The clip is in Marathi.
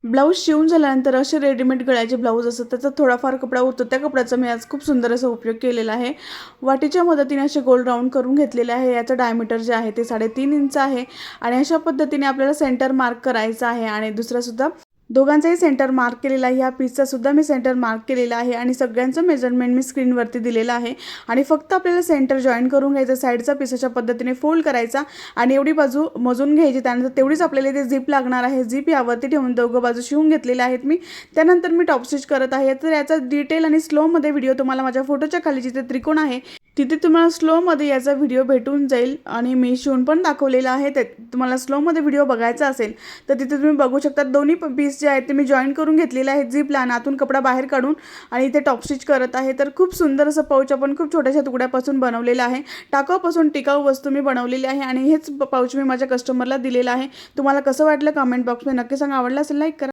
ब्लाऊज शिवून झाल्यानंतर असे रेडीमेड गळ्याचे ब्लाऊज असतात त्याचा थोडाफार कपडा उरतो, त्या कपड्याचा मी आज खूप सुंदर असा उपयोग केलेला आहे। वाटीच्या मदतीने असे गोल राऊंड करून घेतलेले आहे। याचं डायमीटर जे आहे ते 3.5 इंच आहे आणि अशा पद्धतीने आपल्याला सेंटर मार्क करायचा आहे आणि दुसरा सुद्धा दोघांचाही सेंटर मार्क केलेला आहे। या पीसचा सुद्धा मी सेंटर मार्क केलेला आहे आणि सगळ्यांचं मेजरमेंट मी स्क्रीनवरती दिलेलं आहे आणि फक्त आपल्याला सेंटर जॉईन करून घ्यायचं। साईडचा पीस अशा पद्धतीने फोल्ड करायचा आणि एवढी बाजू मोजून घ्यायची। त्यानंतर तेवढीच आपल्याला इथे झिप लागणार आहे। झिप यावरती ठेवून दोघं बाजू शिवून घेतलेल्या आहेत मी। त्यानंतर मी टॉप स्टिच करत आहे। तर याचा डिटेल आणि स्लोमध्ये व्हिडिओ तुम्हाला माझ्या फोटोच्या खाली जिथे त्रिकोण आहे तिथे तुम्हाला स्लोमध्ये याचा व्हिडिओ भेटून जाईल आणि मी शिवून पण दाखवलेला आहे। ते तुम्हाला स्लोमध्ये व्हिडिओ बघायचा असेल तर तिथे तुम्ही बघू शकता। दोन्ही पीस जे आहेत ते मी जॉईन करून घेतलेले आहेत झिपला, आतून कपडा बाहेर काढून आणि इथे टॉप स्टिच करत आहे। तर खूप सुंदर असं पाऊच आपण खूप छोट्याशा तुकड्यापासून बनवलेलं आहे। टाकाऊपासून टिकाऊ वस्तू मी बनवलेली आहे आणि हेच पाऊच मी माझ्या कस्टमरला दिलेलं आहे। तुम्हाला कसं वाटलं कमेंट बॉक्समध्ये नक्की सांगा। आवडलं असेल लाईक करा।